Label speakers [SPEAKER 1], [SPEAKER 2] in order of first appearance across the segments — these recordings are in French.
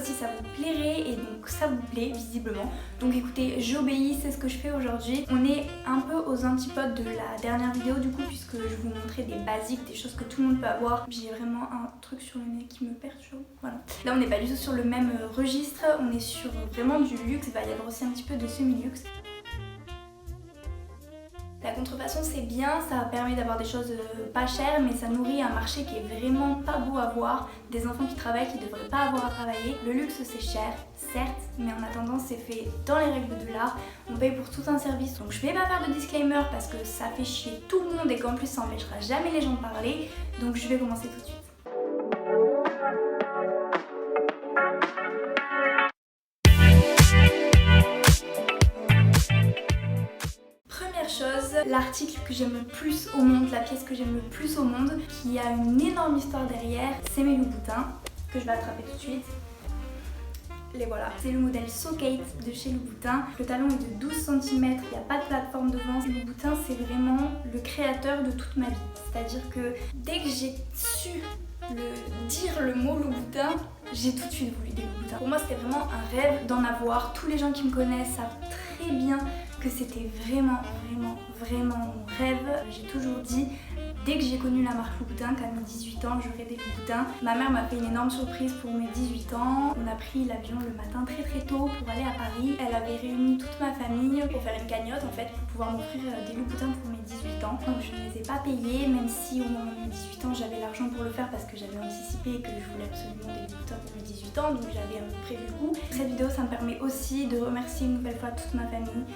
[SPEAKER 1] si ça vous plairait et donc ça vous plaît visiblement. Donc écoutez, j'obéis, c'est ce que je fais aujourd'hui. On est un peu aux antipodes de la dernière vidéo du coup, puisque je vous montrais des basiques, des choses que tout le monde peut avoir. J'ai vraiment un truc sur le nez qui me perturbe, voilà. Là on n'est pas du tout sur le même registre, on est sur vraiment du luxe, il va y avoir aussi un petit peu de semi-luxe. La contrefaçon c'est bien, ça permet d'avoir des choses pas chères, mais ça nourrit un marché qui est vraiment pas beau à voir, des enfants qui travaillent qui devraient pas avoir à travailler. Le luxe c'est cher, certes, mais en attendant c'est fait dans les règles de l'art, on paye pour tout un service. Donc je vais pas faire de disclaimer parce que ça fait chier tout le monde et qu'en plus ça empêchera jamais les gens de parler, donc je vais commencer tout de suite. L'article que j'aime le plus au monde, la pièce que j'aime le plus au monde, qui a une énorme histoire derrière, c'est mes Louboutins, que je vais attraper tout de suite. Les voilà. C'est le modèle So Kate de chez Louboutin. Le talon est de 12 cm, il n'y a pas de plateforme devant. Louboutin, c'est vraiment le créateur de toute ma vie. C'est-à-dire que dès que j'ai su dire le mot Louboutin, j'ai tout de suite voulu des Louboutins. Pour moi, c'était vraiment un rêve d'en avoir. Tous les gens qui me connaissent savent très bien que c'était vraiment mon rêve. J'ai toujours dit, dès que j'ai connu la marque Louboutin, qu'à mes 18 ans, j'aurais des Louboutins. Ma mère m'a fait une énorme surprise pour mes 18 ans. On a pris l'avion le matin très tôt pour aller à Paris. Elle avait réuni toute ma famille pour faire une cagnotte en fait, pour pouvoir m'offrir des Louboutins pour mes 18 ans. Donc je ne les ai pas payés, même si au moment de mes 18 ans, j'avais l'argent pour le faire parce que j'avais anticipé que je voulais absolument des Louboutins pour mes 18 ans, donc j'avais un peu prévu le coup. Cette vidéo, ça me permet aussi de remercier une nouvelle fois toute ma famille.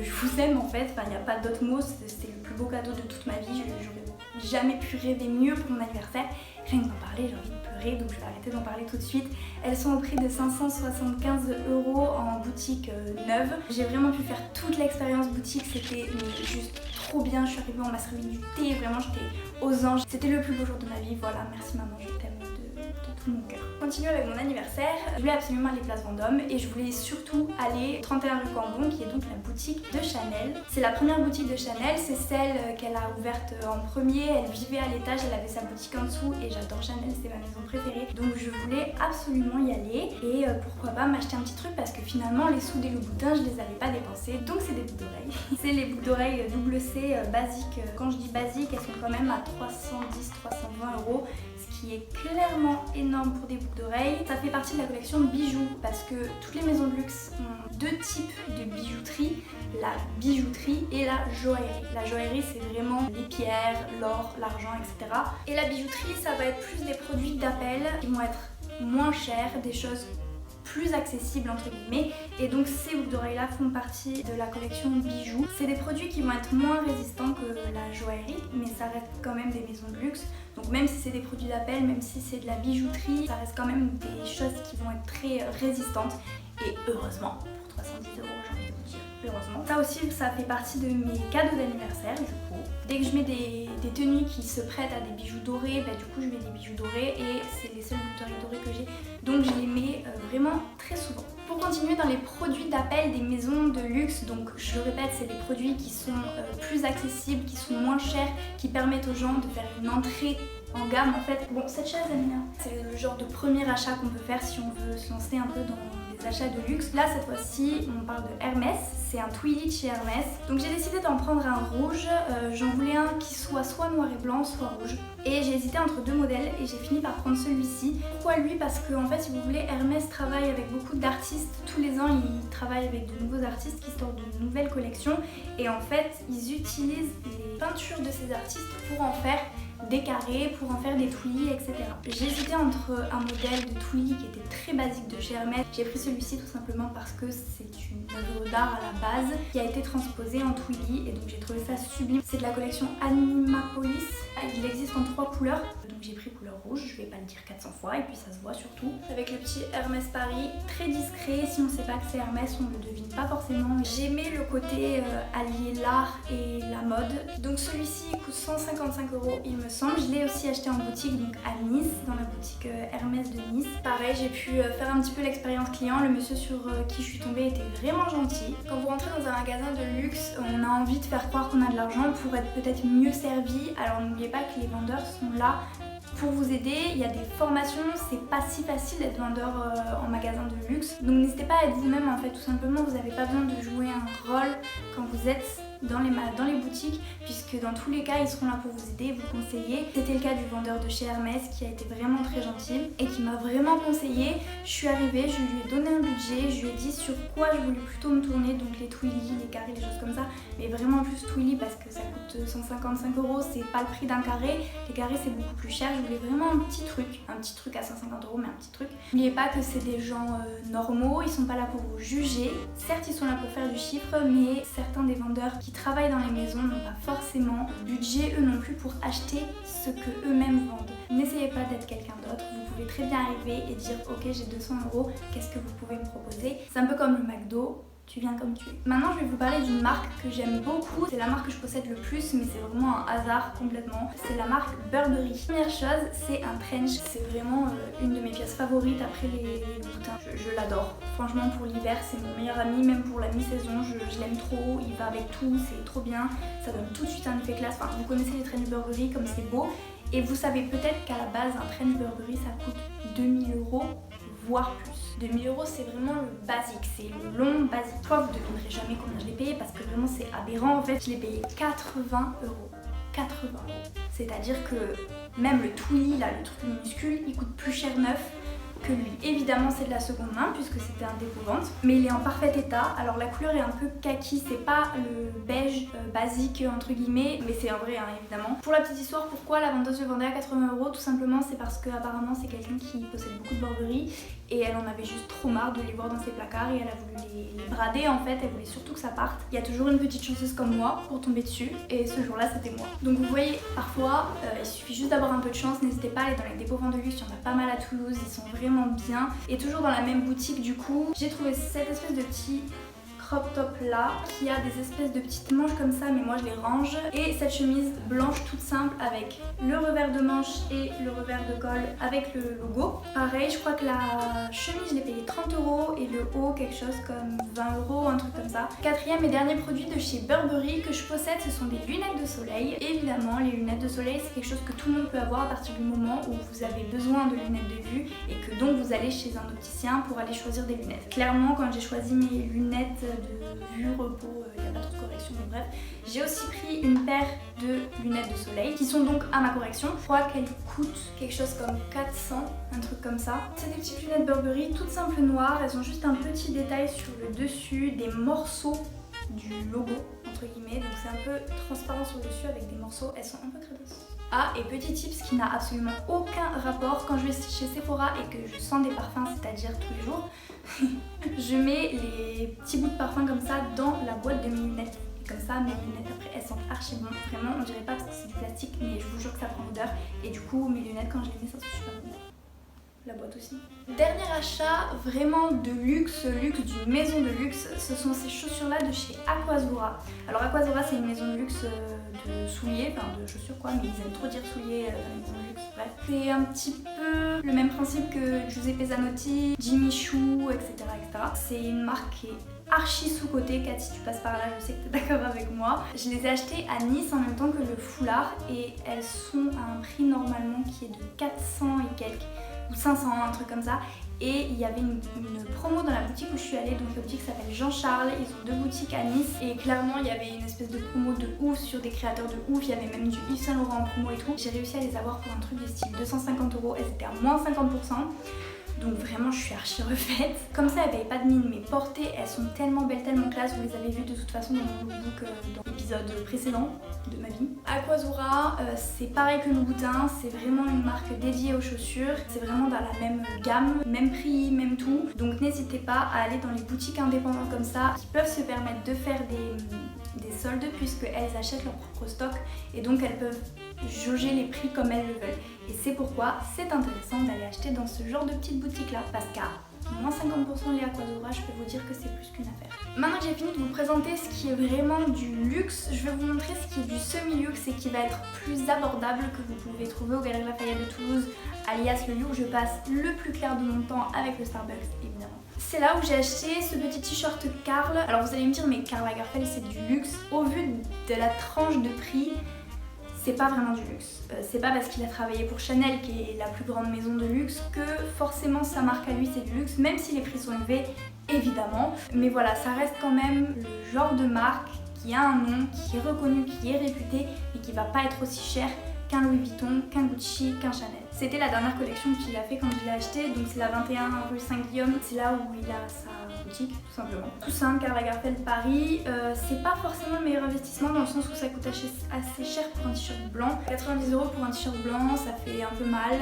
[SPEAKER 1] Je vous aime en fait, il n'y a pas d'autres mots, c'était le plus beau cadeau de toute ma vie. J'aurais jamais pu rêver mieux pour mon anniversaire. Rien que d'en parler, j'ai envie de pleurer, donc je vais arrêter d'en parler tout de suite. Elles sont au prix de 575 € en boutique neuve. J'ai vraiment pu faire toute l'expérience boutique, c'était juste trop bien. Je suis arrivée, on m'a servi du thé, vraiment j'étais aux anges. C'était le plus beau jour de ma vie, voilà, merci maman, je t'aime de tout mon cœur. Continue avec mon anniversaire, je voulais absolument aller place Vendôme et je voulais surtout aller 31 rue Cambon, qui est donc la boutique de Chanel. C'est la première boutique de Chanel, c'est celle qu'elle a ouverte en premier. Elle vivait à l'étage, elle avait sa boutique en dessous et j'adore Chanel, c'est ma maison préférée. Donc je voulais absolument y aller et pourquoi pas m'acheter un petit truc parce que finalement les sous des Louboutins je les avais pas dépensés. Donc c'est des boucles d'oreilles. C'est les boucles d'oreilles double C basiques. Quand je dis basique, elles sont quand même à 310-320 €. Qui est clairement énorme pour des boucles d'oreilles. Ça fait partie de la collection bijoux parce que toutes les maisons de luxe ont deux types de bijouterie, la bijouterie et la joaillerie. La joaillerie c'est vraiment les pierres, l'or, l'argent, etc. Et la bijouterie ça va être plus des produits d'appel qui vont être moins chers, des choses plus accessibles entre guillemets, et donc ces boucles d'oreilles là font partie de la collection bijoux. C'est des produits qui vont être moins résistants que la joaillerie, mais ça reste quand même des maisons de luxe, donc même si c'est des produits d'appel, même si c'est de la bijouterie, ça reste quand même des choses qui vont être très résistantes, et heureusement pour 310 €, j'ai envie de vous dire, heureusement. Ça aussi ça fait partie de mes cadeaux d'anniversaire du coup. Dès que je mets des tenues qui se prêtent à des bijoux dorés, bah, du coup je mets des bijoux dorés et c'est les seules boucles d'oreilles dorées que j'ai, donc je les mets vraiment très souvent. Pour continuer dans les produits d'appel des maisons de luxe, donc je le répète, c'est des produits qui sont plus accessibles, qui sont moins chers, qui permettent aux gens de faire une entrée en gamme en fait. Bon, cette chaise Amina, c'est le genre de premier achat qu'on peut faire si on veut se lancer un peu dans des achats de luxe. Là cette fois-ci on parle de Hermès, c'est un Twilly chez Hermès. Donc j'ai décidé d'en prendre un rouge, j'en voulais un qui soit noir et blanc, soit rouge. Et j'ai hésité entre deux modèles et j'ai fini par prendre celui-ci. Pourquoi lui? Parce que en fait si vous voulez, Hermès travaille avec beaucoup d'artistes. Tous les ans ils travaillent avec de nouveaux artistes qui sortent de nouvelles collections. Et en fait ils utilisent les peintures de ces artistes pour en faire des carrés, pour en faire des Twilly, etc. J'ai hésité entre un modèle de Twilly qui était très basique de chez Hermès. J'ai pris celui-ci tout simplement parce que c'est une œuvre d'art à la base qui a été transposée en Twilly et donc j'ai trouvé ça sublime. C'est de la collection Animapolis. Il existe en 3 couleurs. Donc j'ai pris couleur rouge, je vais pas le dire 400 fois et puis ça se voit surtout. Avec le petit Hermès Paris, très discret, si on sait pas que c'est Hermès, on le devine pas forcément. J'aimais le côté allier l'art et la mode. Donc celui-ci coûte 155 €, il me semble. Je l'ai aussi acheté en boutique, donc à Nice, dans la boutique Hermès de Nice. Pareil, j'ai pu faire un petit peu l'expérience client. Le monsieur sur qui je suis tombée était vraiment gentil. Quand vous rentrez dans un magasin de luxe, on a envie de faire croire qu'on a de l'argent pour être peut-être mieux servi. Alors n'oubliez pas que les vendeurs sont là pour vous aider. Il y a des formations, c'est pas si facile d'être vendeur en magasin de luxe. Donc n'hésitez pas à être vous-même en fait, tout simplement. Vous n'avez pas besoin de jouer un rôle quand vous êtes dans les boutiques, puisque dans tous les cas ils seront là pour vous aider, vous conseiller. C'était le cas du vendeur de chez Hermès qui a été vraiment très gentil et qui m'a vraiment conseillé. Je suis arrivée, je lui ai donné un budget, je lui ai dit sur quoi je voulais plutôt me tourner, donc les Twilly, les carrés, les choses comme ça, mais vraiment plus Twilly parce que ça coûte 155 €, c'est pas le prix d'un carré, les carrés c'est beaucoup plus cher. Je voulais vraiment un petit truc à 150 €, mais un petit truc. N'oubliez pas que c'est des gens normaux, ils sont pas là pour vous juger, certes ils sont là pour faire du chiffre, mais certains des vendeurs qui travaillent dans les maisons n'ont pas forcément le budget eux non plus pour acheter ce que eux-mêmes vendent. N'essayez pas d'être quelqu'un d'autre, vous pouvez très bien arriver et dire ok j'ai 200 €, qu'est-ce que vous pouvez me proposer? C'est un peu comme le McDo. Tu viens comme tu es. Maintenant, je vais vous parler d'une marque que j'aime beaucoup. C'est la marque que je possède le plus, mais c'est vraiment un hasard complètement. C'est la marque Burberry. Première chose, c'est un trench. C'est vraiment une de mes pièces favorites après les boutins. Je l'adore. Franchement, pour l'hiver, c'est mon meilleur ami. Même pour la mi-saison, je l'aime trop. Il va avec tout, c'est trop bien. Ça donne tout de suite un effet classe. Enfin, vous connaissez les trench Burberry, comme c'est beau. Et vous savez peut-être qu'à la base, un trench Burberry, ça coûte 2000 €, voire plus. 2000 €, c'est vraiment le basique, c'est le long basique. Toi, vous ne devinerez jamais combien je l'ai payé parce que vraiment c'est aberrant. En fait, je l'ai payé 80 €. 80 €. C'est-à-dire que même le Twilly, là, le truc minuscule, il coûte plus cher neuf que lui. Évidemment, c'est de la seconde main puisque c'était un dépôt-vente, mais il est en parfait état. Alors la couleur est un peu kaki, c'est pas le beige basique entre guillemets, mais c'est un vrai évidemment. Pour la petite histoire, pourquoi la vendeuse le vendait à 80 €? Tout simplement, c'est parce que apparemment c'est quelqu'un qui possède beaucoup de Burberry et elle en avait juste trop marre de les voir dans ses placards et elle a voulu les brader en fait. Elle voulait surtout que ça parte. Il y a toujours une petite chanceuse comme moi pour tomber dessus et ce jour-là c'était moi. Donc vous voyez, parfois il suffit juste d'avoir un peu de chance. N'hésitez pas à aller dans les dépôts-ventes de luxe, il y en a pas mal à Toulouse, ils sont vraiment bien. Et toujours dans la même boutique du coup, j'ai trouvé cette espèce de petit crop top là qui a des espèces de petites manches comme ça, mais moi je les range, et cette chemise blanche toute simple avec le revers de manche et le revers de col avec le logo. Pareil, je crois que la chemise je l'ai payée 30 € et le haut quelque chose comme 20 €, un truc comme ça. Quatrième et dernier produit de chez Burberry que je possède, ce sont des lunettes de soleil. Évidemment, les lunettes de soleil c'est quelque chose que tout le monde peut avoir à partir du moment où vous avez besoin de lunettes de vue et que donc vous allez chez un opticien pour aller choisir des lunettes. Clairement, quand j'ai choisi mes lunettes de vue repos, il n'y a pas trop de correction, mais bref, j'ai aussi pris une paire de lunettes de soleil qui sont donc à ma correction. Je crois qu'elles coûtent quelque chose comme 400, un truc comme ça. C'est des petites lunettes Burberry toutes simples noires, elles ont juste un petit détail sur le dessus, des morceaux du logo entre guillemets, donc c'est un peu transparent sur le dessus avec des morceaux, elles sont un peu crépusses. Ah, et petit tips qui n'a absolument aucun rapport, quand je vais chez Sephora et que je sens des parfums, c'est-à-dire tous les jours, je mets les petits bouts de parfum comme ça dans la boîte de mes lunettes. Et comme ça, mes lunettes après elles sentent archi bon. Vraiment, on dirait pas parce que c'est du plastique, mais je vous jure que ça prend l'odeur. Et du coup, mes lunettes quand je les mets, ça sent super bon. La boîte aussi. Dernier achat vraiment de luxe, d'une maison de luxe, ce sont ces chaussures là de chez Aquazzura. Alors Aquazzura c'est une maison de luxe de souliers, enfin de chaussures quoi, mais ils aiment trop dire souliers dans les maisons de luxe, bref. C'est un petit peu le même principe que Giuseppe Zanotti, Jimmy Choo, etc. C'est une marque qui est archi sous-côté. Kat, si tu passes par là, je sais que tu es d'accord avec moi. Je les ai achetées à Nice en même temps que le foulard et elles sont à un prix normalement qui est de 400 et quelques, ou 500, un truc comme ça. Et il y avait une promo dans la boutique où je suis allée, donc la boutique s'appelle Jean-Charles, ils ont 2 boutiques à Nice et clairement il y avait une espèce de promo de ouf sur des créateurs de ouf, il y avait même du Yves Saint Laurent en promo et tout. J'ai réussi à les avoir pour un truc de style 250 €, elles étaient à moins 50%. Donc vraiment je suis archi refaite. Comme ça elles payent pas de mine, mais portées elles sont tellement belles, tellement classe. Vous les avez vues de toute façon dans mon lookbook dans l'épisode précédent de ma vie. Aquazzura c'est pareil que Louboutin, c'est vraiment une marque dédiée aux chaussures. C'est vraiment dans la même gamme, même prix, même tout. Donc n'hésitez pas à aller dans les boutiques indépendantes comme ça qui peuvent se permettre de faire des soldes puisqu'elles achètent leur propre stock et donc elles peuvent jauger les prix comme elles le veulent. Et c'est pourquoi c'est intéressant d'aller acheter dans ce genre de petite boutique là parce qu'à moins 50% les Aquazzura, je peux vous dire que c'est plus qu'une affaire. Maintenant que j'ai fini de vous présenter ce qui est vraiment du luxe, je vais vous montrer ce qui est du semi-luxe et qui va être plus abordable, que vous pouvez trouver aux Galeries Lafayette de Toulouse, alias le lieu où je passe le plus clair de mon temps avec le Starbucks évidemment. C'est là où j'ai acheté ce petit t-shirt Karl. Alors vous allez me dire mais Karl Lagerfeld c'est du luxe. Au vu de la tranche de prix, c'est pas vraiment du luxe. C'est pas parce qu'il a travaillé pour Chanel, qui est la plus grande maison de luxe, que forcément sa marque à lui c'est du luxe, même si les prix sont élevés, évidemment. Mais voilà, ça reste quand même le genre de marque qui a un nom, qui est reconnu, qui est réputé et qui va pas être aussi cher qu'un Louis Vuitton, qu'un Gucci, qu'un Chanel. C'était la dernière collection qu'il a fait quand il l'a acheté, donc c'est la 21 rue Saint-Guillaume, c'est là où il a sa boutique tout simplement. Tout simple, Karl Lagerfeld Paris, c'est pas forcément le meilleur investissement dans le sens où ça coûte assez cher pour un t-shirt blanc. 90 € pour un t-shirt blanc, ça fait un peu mal,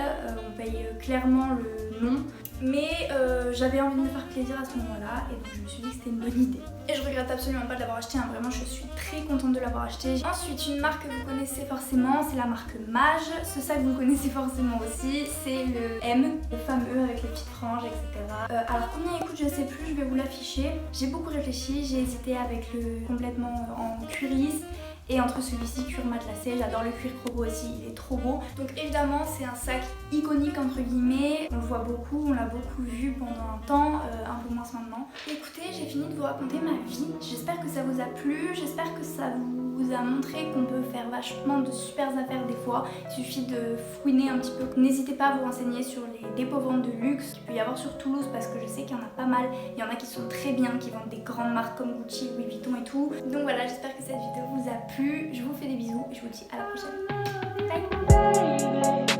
[SPEAKER 1] on paye clairement le nom. Mais j'avais envie de me faire plaisir à ce moment-là et donc je me suis dit que c'était une bonne idée. Et je regrette absolument pas de l'avoir acheté, hein. Vraiment je suis très contente de l'avoir acheté. Ensuite une marque que vous connaissez forcément, c'est la marque Maje. Ce sac vous connaissez forcément aussi, c'est le M, le fameux avec les petites franges, etc. Alors combien il coûte je sais plus, je vais vous l'afficher. J'ai beaucoup réfléchi, j'ai hésité avec le complètement en cuirise et entre celui-ci cuir matelassé. J'adore le cuir croco aussi, il est trop beau. Donc évidemment c'est un sac iconique entre guillemets, on le voit beaucoup, on l'a beaucoup vu pendant un temps, un peu moins maintenant. Écoutez, j'ai fini de vous raconter ma vie, j'espère que ça vous a plu, j'espère que ça vous a montré qu'on peut faire vachement de super affaires des fois, il suffit de fouiner un petit peu. N'hésitez pas à vous renseigner sur les dépôts-ventes de luxe qu'il peut y avoir sur Toulouse parce que je sais qu'il y en a pas mal, il y en a qui sont très bien, qui vendent des grandes marques comme Gucci, Louis Vuitton et tout. Donc voilà, j'espère que cette vidéo vous a plu, je vous fais des bisous et je vous dis à la prochaine. Bye.